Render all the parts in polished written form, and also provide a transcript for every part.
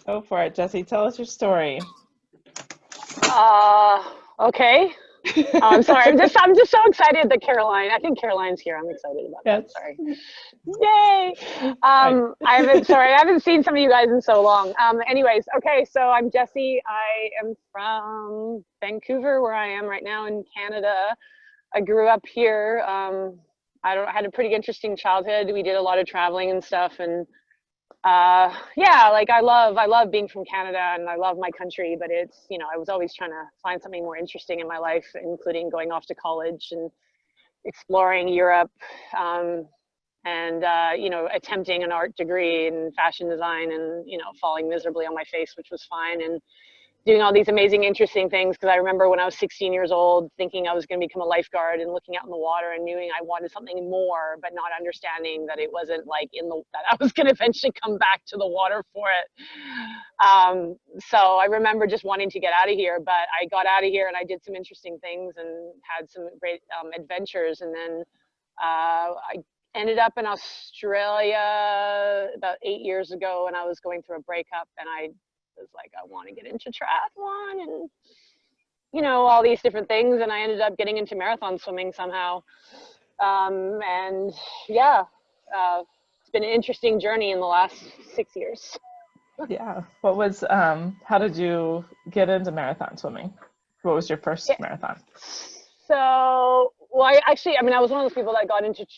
Go for it, Jessi. Tell us your story. Uh, okay. I'm sorry. I'm just so excited that I think Caroline's here. I'm excited about that. Yes. Sorry. Yay. Right. I haven't seen some of you guys in so long. Anyways, okay. So I'm Jessi. I am from Vancouver, where I am right now in Canada. I grew up here. I had a pretty interesting childhood. We did a lot of traveling and stuff, and yeah, like I love being from Canada and I love my country, but it's, I was always trying to find something more interesting in my life, including going off to college and exploring Europe, um, and attempting an art degree in fashion design, and falling miserably on my face, which was fine, and doing all these amazing, interesting things. Because I remember when I was 16 years old, thinking I was going to become a lifeguard and looking out in the water and knowing I wanted something more, but not understanding that it wasn't like that I was going to eventually come back to the water for it. So I remember just wanting to get out of here, but I got out of here and I did some interesting things and had some great adventures. And then I ended up in Australia about 8 years ago, and I was going through a breakup, and I was like, I want to get into triathlon and all these different things, and I ended up getting into marathon swimming somehow. And yeah, it's been an interesting journey in the last 6 years. Yeah. How did you get into marathon swimming? What was your Yeah. first marathon? So, well, I was one of those people that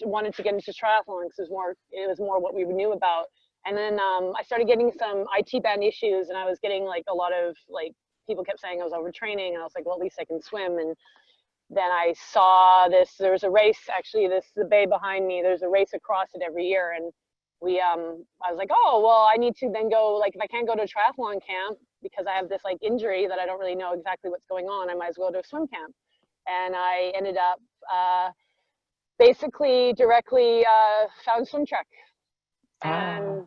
wanted to get into triathlon because it was more what we knew about. And then I started getting some IT band issues, and I was getting like a lot of like people kept saying I was overtraining, and I was like, well, at least I can swim. And then I saw this. There was a race, actually. The bay behind me. There's a race across it every year, and I was like, oh, well, I need to then go. Like, if I can't go to a triathlon camp because I have this like injury that I don't really know exactly what's going on, I might as well go to a swim camp. And I ended up basically directly found swim track, Oh. and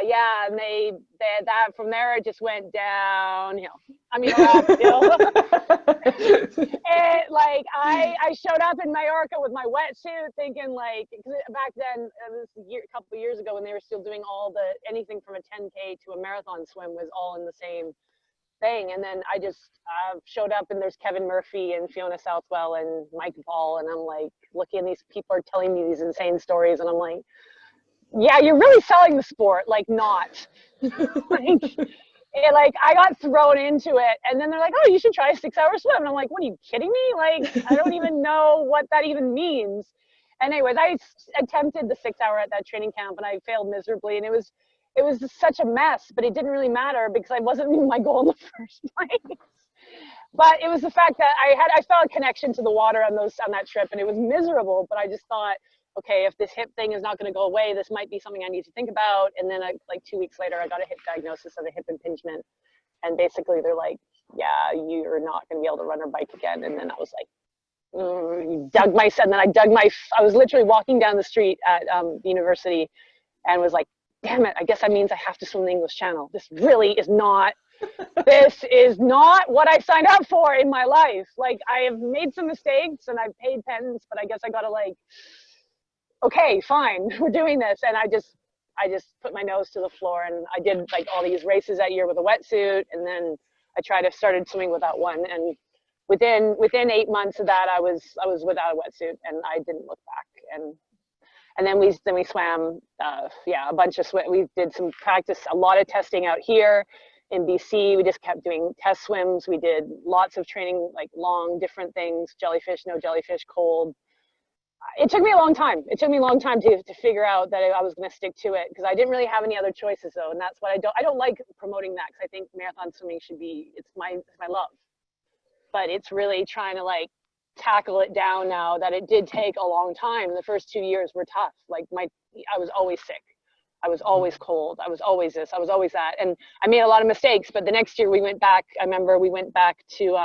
yeah, and they that from there it just went downhill. I mean, or uphill. It like I showed up in Mallorca with my wetsuit, thinking like, 'cause back then it was a couple of years ago when they were still doing anything from a 10K to a marathon swim was all in the same thing. And then I just showed up, and there's Kevin Murphy and Fiona Southwell and Mike Paul, and I'm like looking, and these people are telling me these insane stories, and I'm like, yeah, you're really selling the sport, like not. Like I got thrown into it, and then they're like, oh, you should try a 6 hour swim. And I'm like, what, are you kidding me? Like, I don't even know what that even means. And anyways, I attempted the 6 hour at that training camp, and I failed miserably, and it was such a mess, but it didn't really matter because I wasn't meeting my goal in the first place. But it was the fact that I felt a connection to the water on that trip, and it was miserable, but I just thought, okay, if this hip thing is not going to go away, this might be something I need to think about. And then like 2 weeks later, I got a hip diagnosis of a hip impingement. And basically they're like, yeah, you're not going to be able to run or bike again. And then I was like, I was literally walking down the street at the university and was like, damn it, I guess that means I have to swim the English Channel. This is not what I signed up for in my life. Like, I have made some mistakes and I've paid penance, but I guess I got to like, okay, fine, we're doing this. And I just put my nose to the floor, and I did like all these races that year with a wetsuit. And then I started swimming without one. And within 8 months of that, I was without a wetsuit, and I didn't look back. And then we swam, a bunch of we did some practice, a lot of testing out here in BC. We just kept doing test swims. We did lots of training, like long, different things, jellyfish, no jellyfish, cold. It took me a long time. It took me a long time to figure out that I was going to stick to it, because I didn't really have any other choices though. And that's what I don't like promoting that, because I think marathon swimming it's my love, but it's really trying to like tackle it down now that it did take a long time. The first 2 years were tough. Like I was always sick. I was always cold. I was always this, I was always that. And I made a lot of mistakes, but the next year we went back. I remember we went back to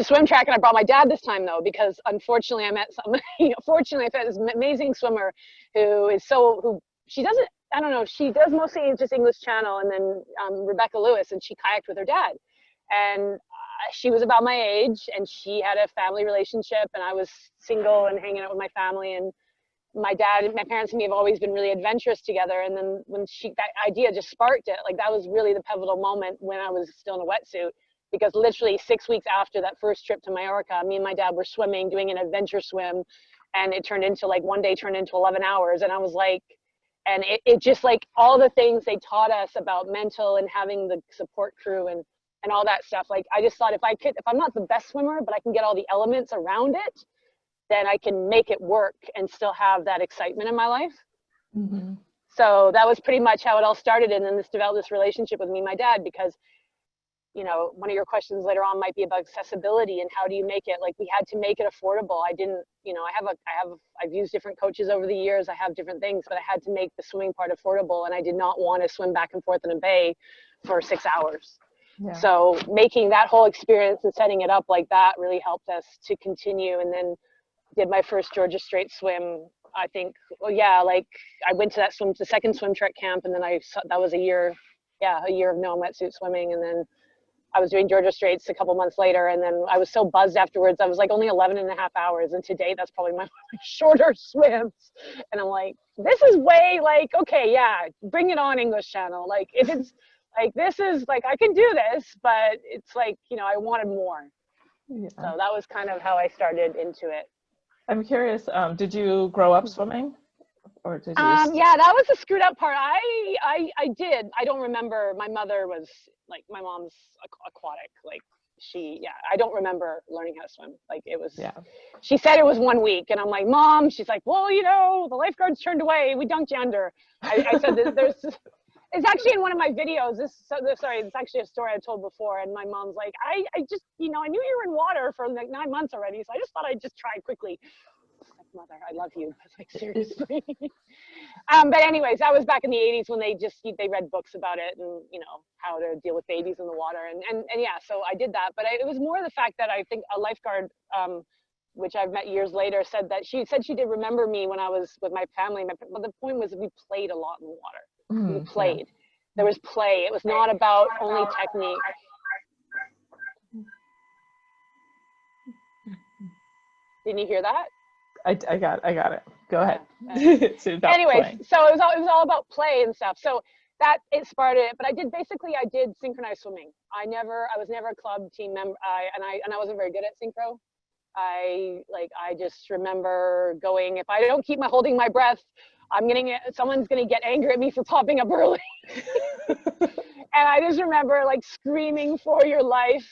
swim track, and I brought my dad this time though, because unfortunately I met fortunately I met this amazing swimmer who she doesn't, I don't know, she does mostly just English Channel, and then Rebecca Lewis, and she kayaked with her dad. And she was about my age, and she had a family relationship, and I was single and hanging out with my family, and my dad and my parents and me have always been really adventurous together. And then when that idea just sparked it, like that was really the pivotal moment when I was still in a wetsuit, because literally 6 weeks after that first trip to Mallorca, me and my dad were swimming, doing an adventure swim. And it turned into like, one day turned into 11 hours. And I was like, and it just like all the things they taught us about mental and having the support crew and all that stuff. Like, I just thought if I'm not the best swimmer, but I can get all the elements around it, then I can make it work and still have that excitement in my life. Mm-hmm. So that was pretty much how it all started. And then developed this relationship with me and my dad, because, you know, one of your questions later on might be about accessibility and how do you make it, like, we had to make it affordable. I didn't, you know, I've used different coaches over the years. I have different things, but I had to make the swimming part affordable. And I did not want to swim back and forth in a bay for 6 hours. Yeah. So making that whole experience and setting it up like that really helped us to continue. And then did my first Georgia Strait swim, I think, like I went to the second swim trek camp, and then that was a year of no wetsuit swimming. And then I was doing Georgia Straits a couple months later, and then I was so buzzed afterwards. I was like only 11 and a half hours. And to date, that's probably my shorter swims. And I'm like, this is way like, okay, yeah, bring it on, English Channel. Like, if it's like, this is like, I can do this, but it's like, you know, I wanted more. Yeah. So that was kind of how I started into it. I'm curious, did you grow up swimming? Or did you yeah, that was the screwed up part. I did. I don't remember. My mother was like, my mom's aquatic. Like I don't remember learning how to swim. Like it was, she said it was 1 week, and I'm like, Mom, she's like, well, you know, the lifeguards turned away. We dunked you under. I said, it's actually in one of my videos. Sorry, it's actually a story I told before. And my mom's like, I just, you know, I knew you were in water for like 9 months already. So I just thought I'd just try quickly. Like, Mother, I love you. I was like, seriously. But anyways, that was back in the 80s when they read books about it and, you know, how to deal with babies in the water. And yeah, so I did that. But it was more the fact that I think a lifeguard, which I've met years later, said she did remember me when I was with my family. But the point was we played a lot in the water. We played. Yeah. There was play. It was not about only technique. Didn't you hear that? I got it. Go ahead. Anyways, so it was all about play and stuff. So that it started it. But I did synchronized swimming. I was never a club team member. I wasn't very good at synchro. I just remember going, if I don't keep holding my breath, someone's gonna get angry at me for popping up early. And I just remember like screaming for your life,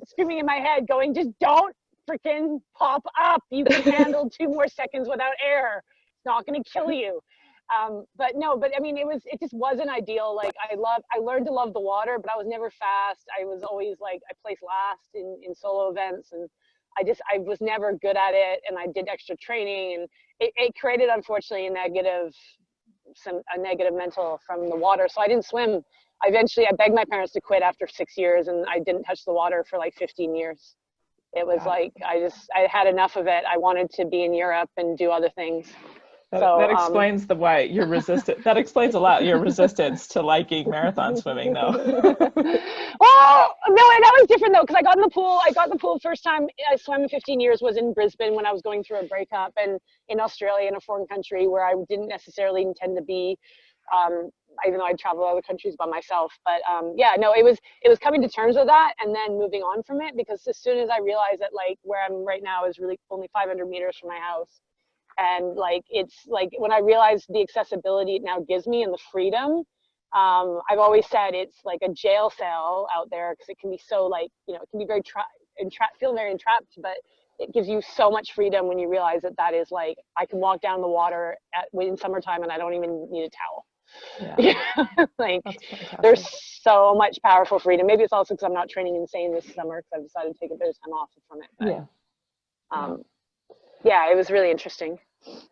screaming in my head, going, just don't freaking pop up. You can handle 2 more seconds without air. It's not gonna kill you. But I mean, it just wasn't ideal. Like I learned to love the water, but I was never fast. I was always like, I placed last in solo events, and I was never good at it. And I did extra training, and it created, unfortunately, a negative mental from the water. So I didn't swim. I begged my parents to quit after 6 years, and I didn't touch the water for like 15 years. It was like, I had enough of it. I wanted to be in Europe and do other things. That explains why you're resistant. That explains a lot, your resistance to liking marathon swimming, though. Well, no, that was different though, because I got in the pool first time I swam in 15 years was in Brisbane when I was going through a breakup, and in Australia, in a foreign country where I didn't necessarily intend to be, even though I'd travel to other countries by myself. But it was coming to terms with that and then moving on from it, because as soon as I realized that like where I'm right now is really only 500 meters from my house. And like, it's like when I realized the accessibility it now gives me and the freedom, I've always said it's like a jail cell out there, because it can be so like, you know, it can be very feel very entrapped, but it gives you so much freedom when you realize that is like, I can walk down the water in summertime and I don't even need a towel. Yeah. Like there's so much powerful freedom. Maybe it's also because I'm not training insane this summer, because I've decided to take a bit of time off from it. But, yeah, it was really interesting.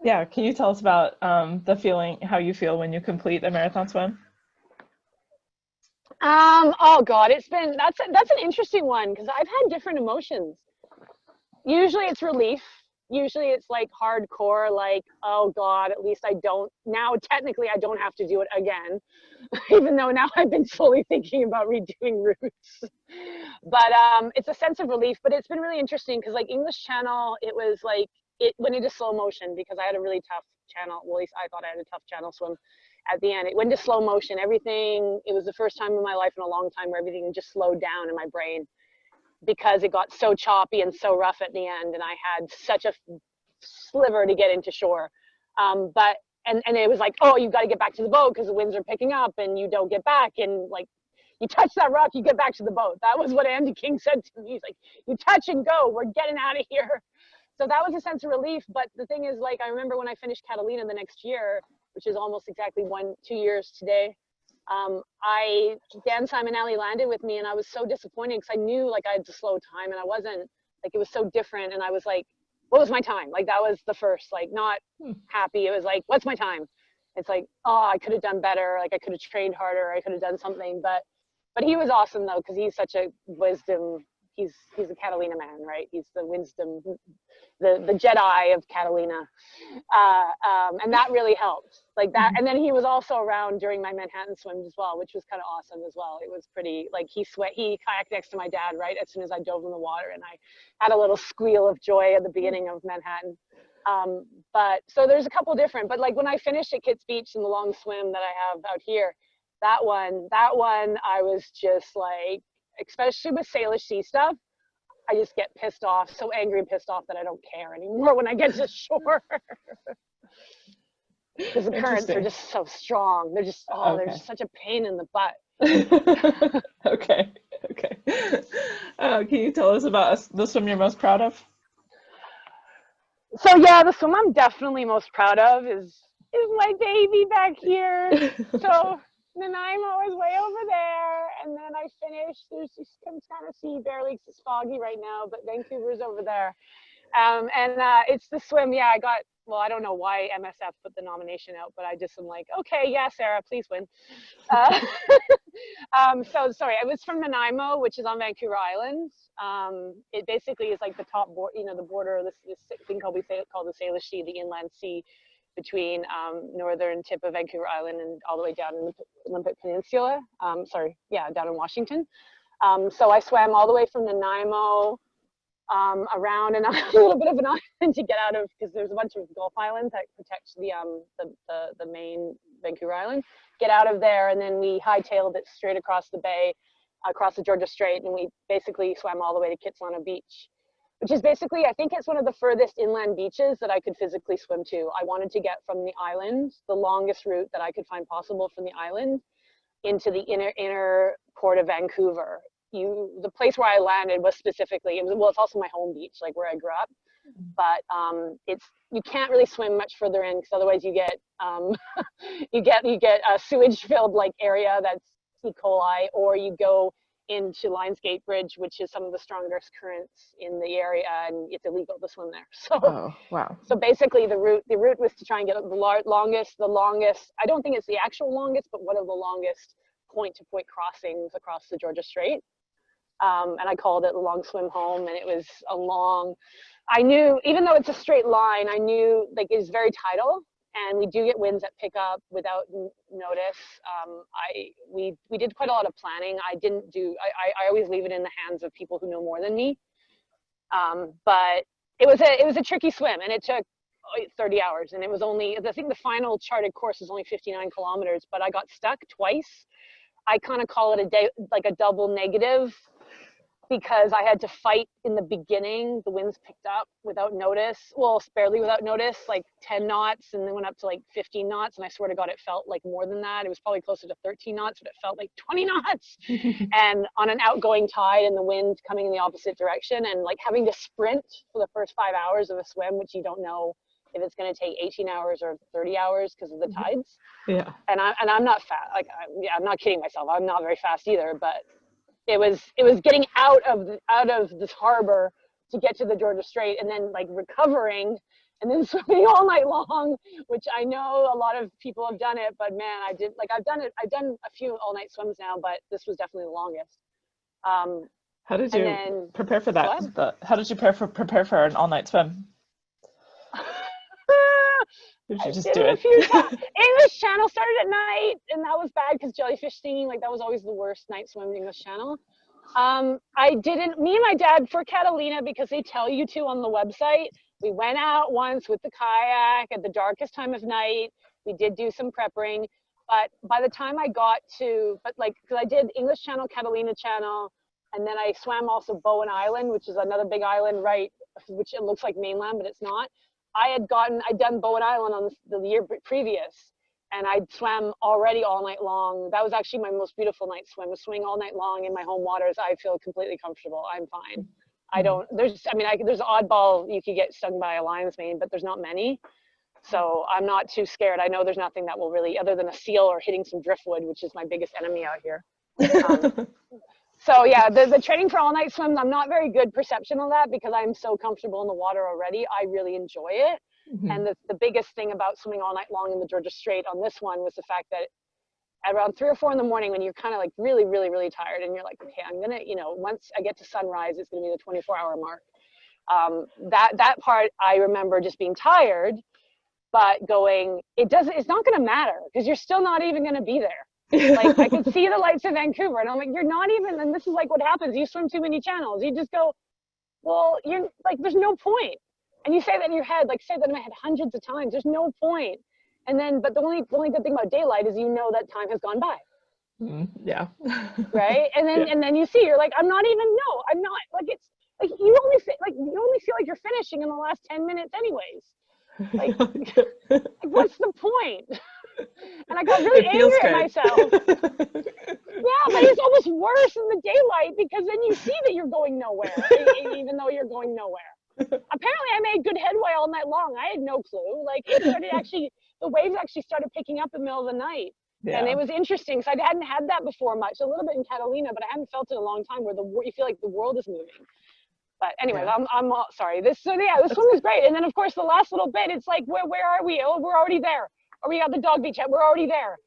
Yeah, can you tell us about the feeling, how you feel when you complete a marathon swim? Oh God, that's an interesting one, because I've had different emotions. Usually it's relief. Usually it's like hardcore, like, oh God, at least technically I don't have to do it again, even though now I've been slowly thinking about redoing routes. But it's a sense of relief. But it's been really interesting, because like English Channel, it was like, it went into slow motion because I had a really tough channel. Well, at least I thought I had a tough channel swim. At the end, it went into slow motion. Everything, it was the first time in my life in a long time where everything just slowed down in my brain because it got so choppy and so rough at the end, and I had such a sliver to get into shore. And it was like, oh, you've got to get back to the boat because the winds are picking up and you don't get back. And like, you touch that rock, you get back to the boat. That was what Andy King said to me. He's like, you touch and go, we're getting out of here. So that was a sense of relief. But the thing is, like, I remember when I finished Catalina the next year, which is almost exactly 2 years today, Dan Simonelli landed with me, and I was so disappointed because I knew like I had to slow time, and I wasn't, like, it was so different. And I was like, what was my time? Like, that was the first, like, not happy. It was like, what's my time? It's like, oh, I could have done better. Like, I could have trained harder. I could have done something. But he was awesome though, because he's such a wisdom. He's a Catalina man, right? He's the wisdom, the Jedi of Catalina, and that really helped. Like that, and then he was also around during my Manhattan swims as well, which was kind of awesome as well. It was pretty, like, he kayaked next to my dad right as soon as I dove in the water, and I had a little squeal of joy at the beginning of Manhattan. But so there's a couple different, but like when I finished at Kitts Beach in the long swim that I have out here, that one I was just like, especially with Salish Sea stuff, I just get pissed off, so angry and pissed off that I don't care anymore when I get to shore. Because the currents are just so strong. They're just, they're just such a pain in the butt. Okay. Can you tell us about the swim you're most proud of? So yeah, the swim I'm definitely most proud of is my baby back here. So Nanaimo is way over there, and then I finished. There's just some kind of sea barely, 'cause it's foggy right now, but Vancouver's over there. And it's the swim. Yeah, I got, well, I don't know why MSF put the nomination out, but I just am like, okay, yeah, Sarah, please win. So sorry, it was from Nanaimo, which is on Vancouver Island. It basically is like the top board, the border of this thing called the Salish Sea, the inland sea between northern tip of Vancouver Island and all the way down in the Olympic Peninsula. Down in Washington. So I swam all the way from Nanaimo around and a little bit of an island to get out of, because there's a bunch of Gulf islands that protect the main Vancouver Island. Get out of there, and then we hightailed it straight across the bay, across the Georgia Strait, and we basically swam all the way to Kitsilano Beach, which is basically, I think it's one of the furthest inland beaches that I could physically swim to. I wanted to get from the island, the longest route that I could find possible from the island, into the inner port of Vancouver. The place where I landed was specifically, it's also my home beach, like where I grew up, but you can't really swim much further in, because otherwise you get you get a sewage filled like area that's E. coli, or you go into Lionsgate Bridge, which is some of the strongest currents in the area, and it's illegal to swim there. So, wow. So basically the route was to try and get the longest, I don't think it's the actual longest, but one of the longest point-to-point crossings across the Georgia Strait. And I called it the long swim home, and it was I knew, even though it's a straight line, I knew, like, it's very tidal, and we do get winds that pick up without notice. We did quite a lot of planning. I always leave it in the hands of people who know more than me. But it was a tricky swim, and it took 30 hours, and it was only, I think the final charted course is only 59 kilometers, but I got stuck twice. I kind of call it a day, like a double negative, because I had to fight in the beginning. The winds picked up without notice, well, barely without notice, like 10 knots, and then went up to like 15 knots. And I swear to God, it felt like more than that. It was probably closer to 13 knots, but it felt like 20 knots. And on an outgoing tide and the wind coming in the opposite direction, and like having to sprint for the first 5 hours of a swim, which you don't know if it's going to take 18 hours or 30 hours because of the tides. Yeah. And I'm not fast. Like, I'm not kidding myself. I'm not very fast either, but it was getting out of this harbor to get to the Georgia Strait, and then like recovering, and then swimming all night long, which I know a lot of people have done it, but man, I've done a few all night swims now, but this was definitely the longest. How did you prepare for that? How did you prepare for an all night swim? Did you just do it? English Channel started at night, and that was bad because jellyfish stinging, like that was always the worst night swim in English Channel. Me and my dad for Catalina, because they tell you to on the website, We went out once with the kayak at the darkest time of night. We did do some prepping, but by the time I got to, because I did English Channel, Catalina Channel, and then I swam also Bowen Island, which is another big island, right, which it looks like mainland, but it's not. I'd done Bowen Island on the year previous, and I swam already all night long. That was actually my most beautiful night swim, was swimming all night long in my home waters. I feel completely comfortable. I'm fine. There's oddball, you could get stung by a lion's mane, but there's not many. So I'm not too scared. I know there's nothing that will really, other than a seal or hitting some driftwood, which is my biggest enemy out here. So yeah, the training for all night swims, I'm not very good perception of that because I'm so comfortable in the water already. I really enjoy it. And the biggest thing about swimming all night long in the Georgia Strait on this one was the fact that around 3 or 4 in the morning, when you're kind of like really, really, really tired and you're like, okay, I'm gonna, once I get to sunrise, it's gonna be the 24-hour mark. That part, I remember just being tired, but going, it's not gonna matter because you're still not even gonna be there. Like I could see the lights of Vancouver and I'm like, you're not even, and this is like what happens. You swim too many channels. You just go, well, you're like, there's no point. And you say that in your head, like say that in my head hundreds of times, there's no point. And then, but the only good thing about daylight is that time has gone by. Yeah. Right. And then, and then you see, you're like, I'm not, like it's like, you only feel like you're finishing in the last 10 minutes anyways. Like, what's the point? And I got really angry at myself. Yeah, but it's almost worse in the daylight because then you see that you're going nowhere, even though you're going nowhere. Apparently, I made good headway all night long. I had no clue. Like the waves actually started picking up in the middle of the night, and it was interesting. So I hadn't had that before much. A little bit in Catalina, but I hadn't felt it in a long time where you feel like the world is moving. But anyway, I'm sorry. This swim is great. And then of course the last little bit, it's like, where are we? Oh, we're already there. Or we got the dog beach. We're already there.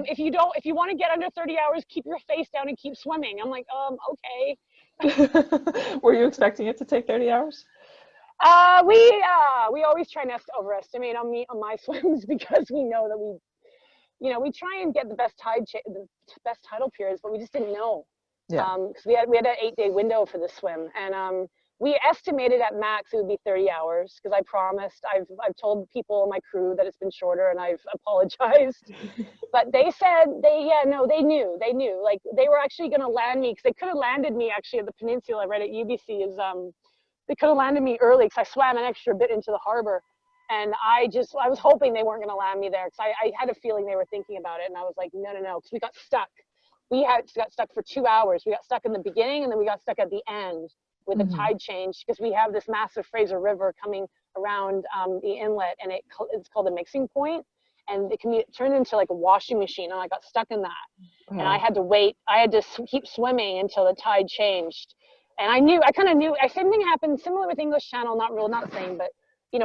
If you want to get under 30 hours, keep your face down and keep swimming. I'm like, okay. Were you expecting it to take 30 hours? We always try not to overestimate on my swims because we know that we try and get the best tidal periods, but we just didn't know. Because we had an 8-day window for the swim, and we estimated at max it would be 30 hours because I promised. I've told people on my crew that it's been shorter, and I've apologized. But they said they knew. Like they were actually going to land me because they could have landed me actually at the peninsula right at UBC. They could have landed me early because I swam an extra bit into the harbor, and I was hoping they weren't going to land me there because I had a feeling they were thinking about it, and I was like, no, because we got stuck. We got stuck for 2 hours. We got stuck in the beginning, and then we got stuck at the end with the tide change because we have this massive Fraser River coming around the inlet, and it's called a mixing point, and it can turn into like a washing machine, and I got stuck in that. And I had to wait. I had to keep swimming until the tide changed. And I kind of knew. Same thing happened similar with English Channel, not the same, but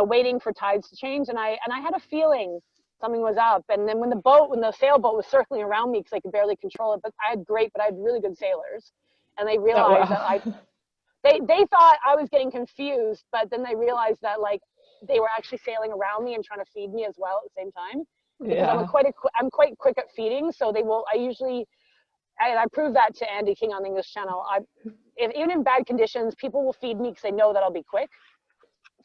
waiting for tides to change. And I had a feeling something was up. And then when the sailboat was circling around me because I could barely control it, but I had really good sailors, and they realized that they thought I was getting confused, but then they realized that like they were actually sailing around me and trying to feed me as well at the same time. Because I'm quite quick at feeding, so I proved that to Andy King on English Channel. Even in bad conditions, people will feed me because they know that I'll be quick.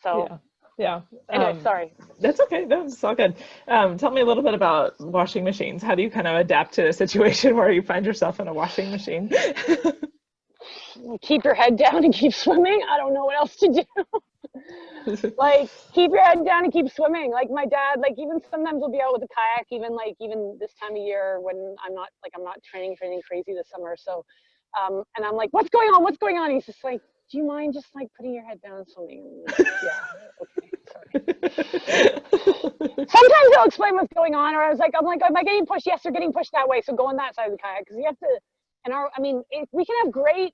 So yeah. Anyway, sorry. That's okay. That's all good. Tell me a little bit about washing machines. How do you kind of adapt to a situation where you find yourself in a washing machine? Keep your head down and keep swimming. I don't know what else to do. Like keep your head down and keep swimming. Like my dad, like even sometimes we'll be out with a kayak, even this time of year when I'm not training for anything crazy this summer. So, and I'm like, what's going on? He's just like, do you mind just like putting your head down and swimming? Like, yeah, okay, sorry. Sometimes they'll explain what's going on, or I'm like, am I getting pushed? Yes, they're getting pushed that way. So go on that side of the kayak because you have to. And we can have great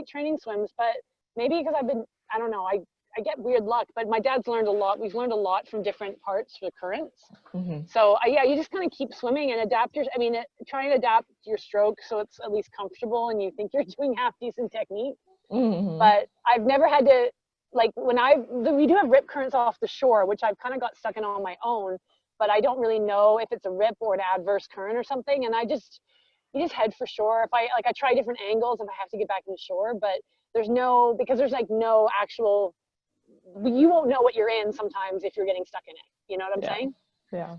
training swims, but maybe because I don't know, I get weird luck, but my dad's learned a lot. We've learned a lot from different parts for currents. So you just kind of keep swimming and try and adapt your stroke so it's at least comfortable and you think you're doing half decent technique. But I've never had to, like we do have rip currents off the shore, which I've kind of got stuck in on my own, but I don't really know if it's a rip or an adverse current or something. And you just head for shore. If I try different angles if I have to get back in the shore, but there's no actual you won't know what you're in sometimes if you're getting stuck in it. You know what I'm saying? Yeah.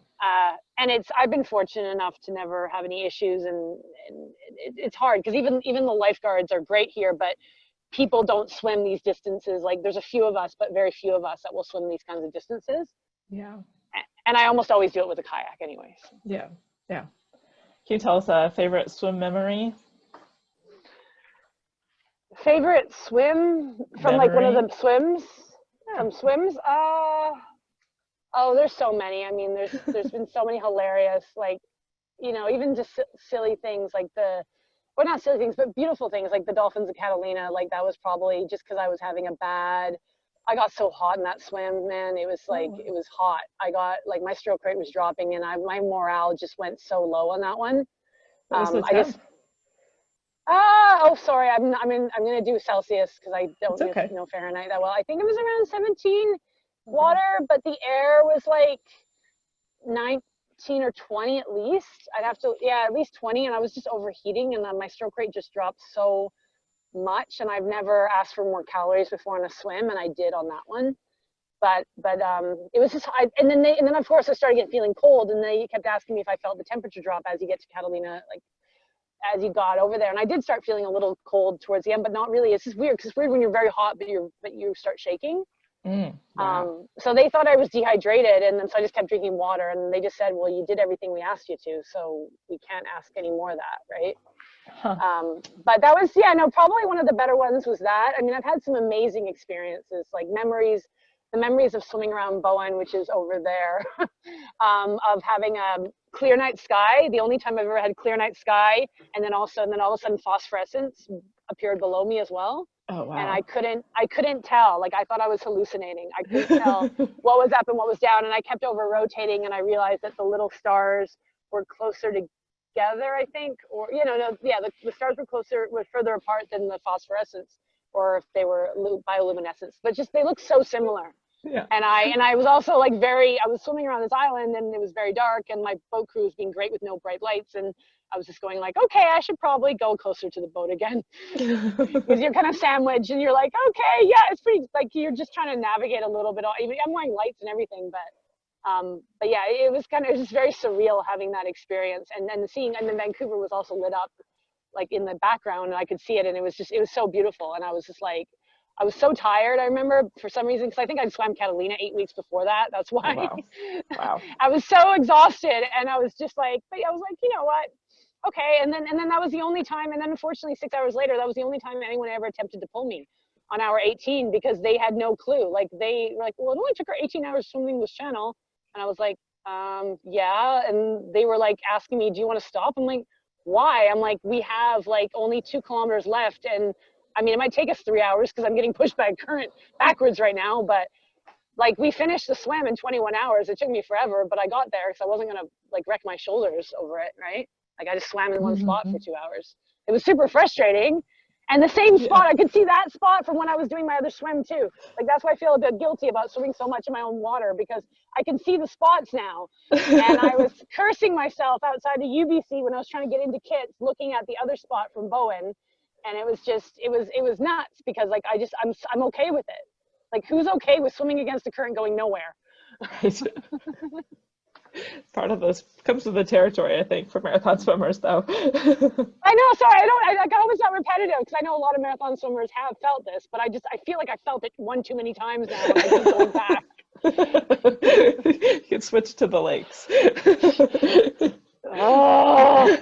And I've been fortunate enough to never have any issues, and it's hard because even the lifeguards are great here, but people don't swim these distances. Like there's a few of us, but very few of us that will swim these kinds of distances. Yeah. And I almost always do it with a kayak anyways. Yeah. Yeah. Can you tell us a favorite swim memory? Favorite swim from like one of the swims? From swims? Oh, there's so many. I mean, there's been so many hilarious, like, you know, even just silly things like or not silly things, but beautiful things like the dolphins of Catalina. Like that was probably just because I was having I got so hot in that swim, man. It was like, it was hot. I got like my stroke rate was dropping and my morale just went so low on that one. What was the temp? Oh, sorry. I'm going to do Celsius because I don't know Fahrenheit that well. I think it was around 17 water, but the air was like 19 or 20 at least. I'd have to, at least 20. And I was just overheating and then my stroke rate just dropped so much. And I've never asked for more calories before on a swim. And I did on that one. But it was just, and then of course I started feeling cold and they kept asking me if I felt the temperature drop as you get to Catalina, like, as you got over there. And I did start feeling a little cold towards the end, but not really. It's just weird because it's weird when you're very hot, but you start shaking. Wow. So they thought I was dehydrated. And then so I just kept drinking water and they just said, well, you did everything we asked you to, so we can't ask any more of that. Right. But that was, probably one of the better ones was that. I mean, I've had some amazing experiences, like the memories of swimming around Bowen, which is over there, of having a clear night sky. The only time I've ever had clear night sky, and then all of a sudden phosphorescence appeared below me as well. Oh wow. And I couldn't tell. Like I thought I was hallucinating. I couldn't tell what was up and what was down. And I kept over rotating, and I realized that the little stars were closer together, I think, or the stars were further apart than the phosphorescence, or if they were bioluminescence. But just they look so similar. Yeah. And I was also like I was swimming around this island and it was very dark and my boat crew was being great with no bright lights. And I was just going like, okay, I should probably go closer to the boat again. Because you're kind of sandwiched and you're like, okay, yeah, it's pretty, like you're just trying to navigate a little bit. I'm wearing lights and everything, but yeah, it was just very surreal having that experience. And then and then Vancouver was also lit up like in the background and I could see it. And it was so beautiful. And I was just like, I was so tired, I remember, for some reason, because I think I'd swam Catalina 8 weeks before that. That's why. Oh, wow. I was so exhausted, and I was just like, but I was like, you know what? Okay, and then that was the only time, and then unfortunately 6 hours later, that was the only time anyone ever attempted to pull me on hour 18 because they had no clue. Like they were like, well, it only took her 18 hours swimming this channel, and I was like, yeah, and they were like asking me, do you want to stop? I'm like, why? I'm like, we have like only 2 kilometers left, and I mean, it might take us 3 hours because I'm getting pushed by a current backwards right now, but like we finished the swim in 21 hours. It took me forever, but I got there because I wasn't going to like wreck my shoulders over it, right? Like I just swam in one spot for 2 hours. It was super frustrating. And the same spot, I could see that spot from when I was doing my other swim too. Like that's why I feel a bit guilty about swimming so much in my own water because I can see the spots now. And I was cursing myself outside the UBC when I was trying to get into kits, looking at the other spot from Bowen. And it was just, it was nuts because like, I'm okay with it. Like who's okay with swimming against the current going nowhere? Right. Part of this comes with the territory, I think, for marathon swimmers though. I know, sorry, I hope it's not repetitive because I know a lot of marathon swimmers have felt this, but I feel like I felt it one too many times now and I keep going back. You can switch to the lakes. Oh.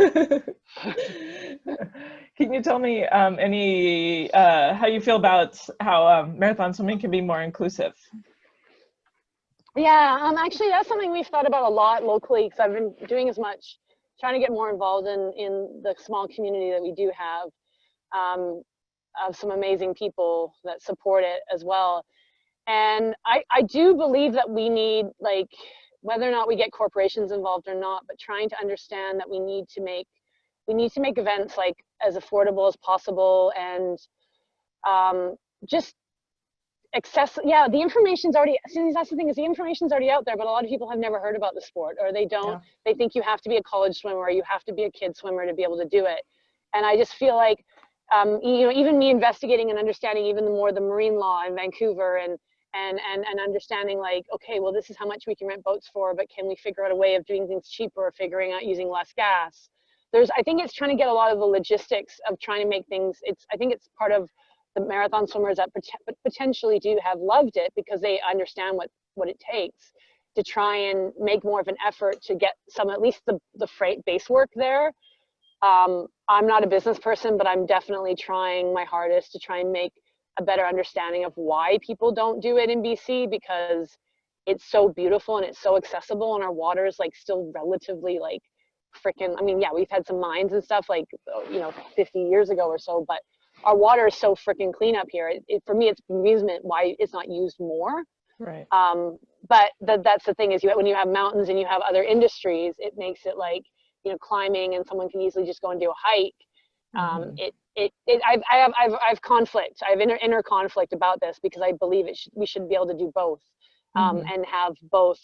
Can you tell me how you feel about how marathon swimming can be more inclusive? Yeah, actually that's something we've thought about a lot locally because I've been doing trying to get more involved in the small community that we do have of some amazing people that support it as well. And I do believe that we need, like, whether or not we get corporations involved or not, but trying to understand that we need to make events like as affordable as possible and just the information's already, that's the thing is the information's already out there, but a lot of people have never heard about the sport or they don't, they think you have to be a college swimmer or you have to be a kid swimmer to be able to do it. And I just feel like, even me investigating and understanding even more the marine law in Vancouver and and understanding like, okay, well, this is how much we can rent boats for, but can we figure out a way of doing things cheaper, or figuring out using less gas? I think it's trying to get a lot of the logistics of trying to make things, I think it's part of the marathon swimmers that potentially do have loved it, because they understand what it takes to try and make more of an effort to get some, at least the freight base work there. I'm not a business person, but I'm definitely trying my hardest to try and make a better understanding of why people don't do it in BC, because it's so beautiful and it's so accessible, and our water is like still relatively like freaking, I mean, yeah, we've had some mines and stuff like, 50 years ago or so, but our water is so freaking clean up here. For me, it's amusement why it's not used more. Right. But that's the thing is, when you have mountains and you have other industries, it makes it like, climbing, and someone can easily just go and do a hike. I've conflict. I have inner conflict about this, because I believe we should be able to do both, and have both.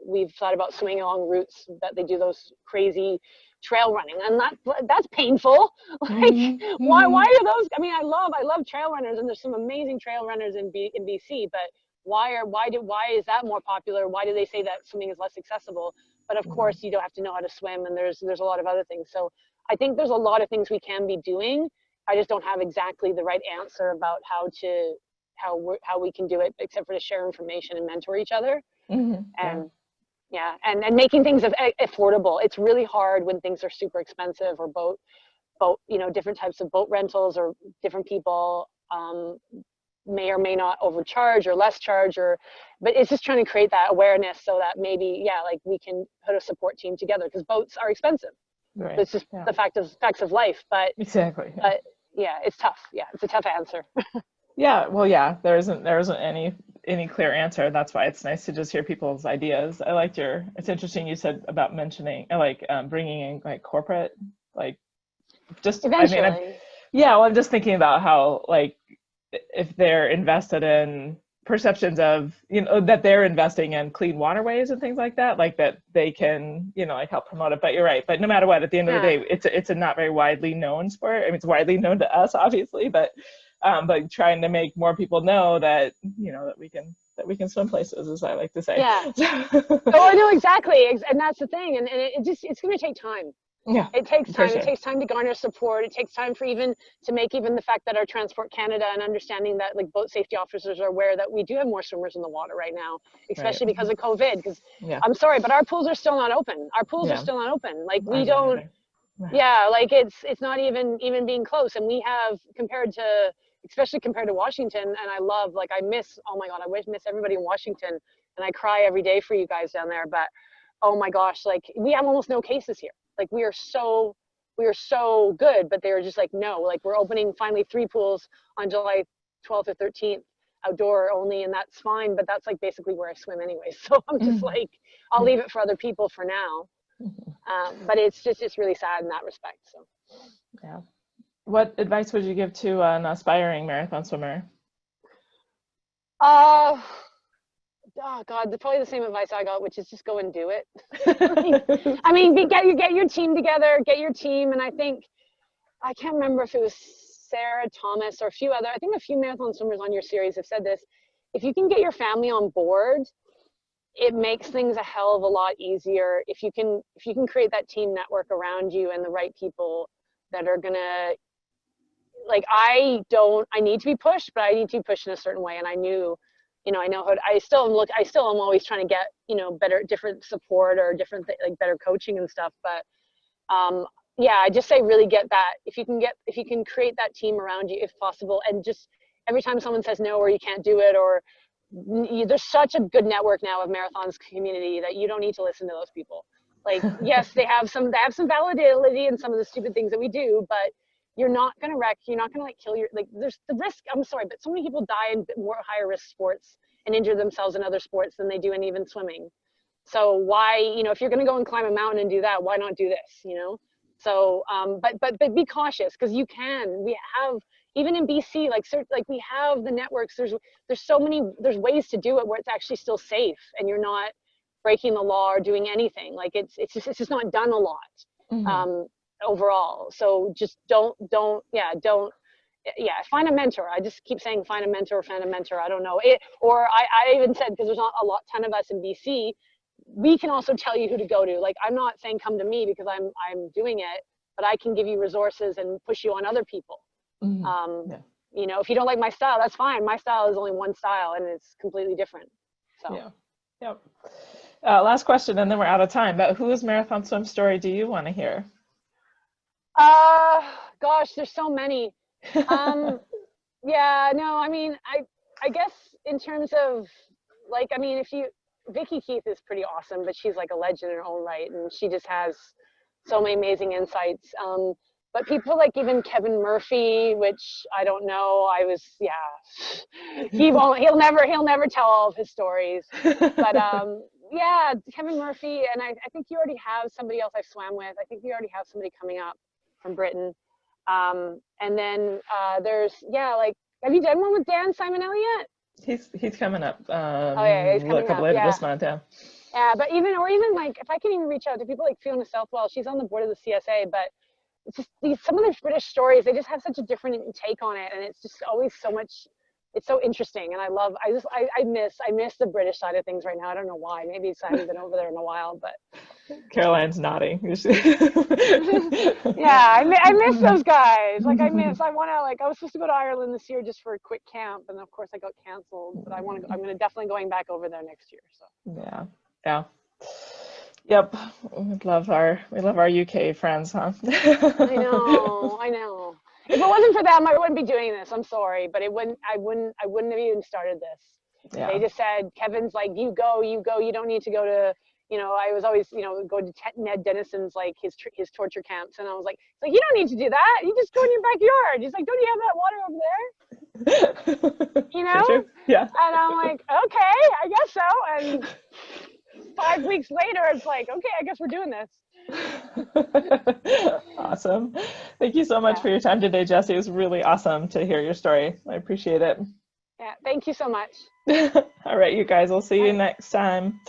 We've thought about swimming along routes that they do those crazy trail running, and that's painful. Like, why are those? I mean, I love trail runners, and there's some amazing trail runners in BC, but why is that more popular? Why do they say that swimming is less accessible? But of course, you don't have to know how to swim, and there's a lot of other things. So I think there's a lot of things we can be doing. I just don't have exactly the right answer about how we can do it, except for to share information and mentor each other. And making things affordable. It's really hard when things are super expensive, or boat, different types of boat rentals, or different people may or may not overcharge or less charge, but it's just trying to create that awareness so that maybe, like we can put a support team together, because boats are expensive. Right. It's just the facts of life, but exactly. But yeah, it's tough. Yeah, it's a tough answer. There isn't any clear answer. That's why it's nice to just hear people's ideas. I liked it's interesting you said about mentioning bringing in like corporate, like just eventually. I'm just thinking about how, like, if they're invested in perceptions of, that they're investing in clean waterways and things like that, like that they can, like help promote it. But you're right. But no matter what, at the end of the day, it's a not very widely known sport. I mean, it's widely known to us, obviously, but trying to make more people know that, that we can swim places, as I like to say. Yeah. Oh, I know, exactly. And that's the thing. And it's going to take time. Yeah, it takes time. Sure. It takes time to garner support. It takes time for to make the fact that our Transport Canada and understanding that like boat safety officers are aware that we do have more swimmers in the water right now, especially because of COVID. Because I'm sorry, but our pools are still not open. Our pools are still not open. Like we don't. Yeah, like it's not even being close. And we have especially compared to Washington. And I miss. Oh my God, I miss everybody in Washington. And I cry every day for you guys down there. But oh my gosh, like we have almost no cases here. Like we are so good, but they were just like, no, like we're opening finally 3 pools on July 12th or 13th, outdoor only, and that's fine. But that's like basically where I swim anyway. So I'm just like, I'll leave it for other people for now. But it's really sad in that respect. So. Yeah. What advice would you give to an aspiring marathon swimmer? Oh God, probably the same advice I got, which is just go and do it. I mean, get your team together, and I think, I can't remember if it was Sarah Thomas or I think a few marathon swimmers on your series have said this. If you can get your family on board, it makes things a hell of a lot easier. If you can create that team network around you and the right people that are gonna, like, I need to be pushed, but I need to be pushed in a certain way. And I knew, I know I still am always trying to get, different support or better coaching and stuff. But I just say really get that. If you can create that team around you, if possible, and just every time someone says no, or you can't do it, or there's such a good network now of marathons community that you don't need to listen to those people. Like, yes, they have some validity in some of the stupid things that we do, but you're not going to wreck, you're not going to kill there's the risk. I'm sorry, but so many people die in more higher risk sports and injure themselves in other sports than they do in even swimming. So why, if you're going to go and climb a mountain and do that, why not do this, So, but be cautious, because we have, even in BC, we have the networks, there's ways to do it where it's actually still safe and you're not breaking the law or doing anything. Like it's just not done a lot. Overall. So just don't yeah, find a mentor. I just keep saying find a mentor, find a mentor. I don't know it, or I even said, because there's not a ton of us in BC, we can also tell you who to go to. Like, I'm not saying come to me because I'm doing it, but I can give you resources and push you on other people. Yeah. You know, if you don't like my style, that's fine. My style is only one style and it's completely different. So yeah. Yep. Last question, and then we're out of time. But whose marathon swim story do you want to hear? Gosh, there's so many. Yeah, no, I mean, I guess in terms of, like, I mean, Vicky Keith is pretty awesome, but she's like a legend in her own right, and she just has so many amazing insights. But people like even Kevin Murphy, which I don't know, he'll never tell all of his stories. But yeah, Kevin Murphy, and I think you already have somebody else I swam with. I think you already have somebody coming up from Britain. And then there's, yeah, like, have you done one with Dan Simonelli yet? He's coming up. Oh yeah, he's coming a couple up, later yeah. this month, yeah. Yeah, but even like, if I can even reach out to people like Fiona Southwell, she's on the board of the CSA, but it's just some of the British stories, they just have such a different take on it, and it's just always so much, it's so interesting, and I miss the British side of things right now. I don't know why. Maybe it's I haven't been over there in a while, but Caroline's nodding. yeah, I miss those guys. Like I was supposed to go to Ireland this year just for a quick camp, and of course I got canceled, but I'm gonna definitely going back over there next year. So yeah. Yep, we love our UK friends, huh? I know. If it wasn't for them, I wouldn't be doing this. I'm sorry, but I wouldn't have even started this. Yeah. They just said, Kevin's like, you go. You don't need to go to, you know, I was always, you know, go to Ned Denison's, like his torture camps. And I was like, you don't need to do that. You just go in your backyard. He's like, don't you have that water over there? You know? Sure. Yeah. And I'm like, okay, I guess so. And 5 weeks later, it's like, okay, I guess we're doing this. Awesome. Thank you so much for your time today, Jessi. It was really awesome to hear your story. I appreciate it. Yeah, thank you so much. All right, you guys, we'll see you next time.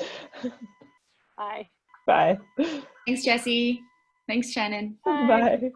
Bye. Bye. Thanks, Jessi. Thanks, Shannon. Bye. Bye.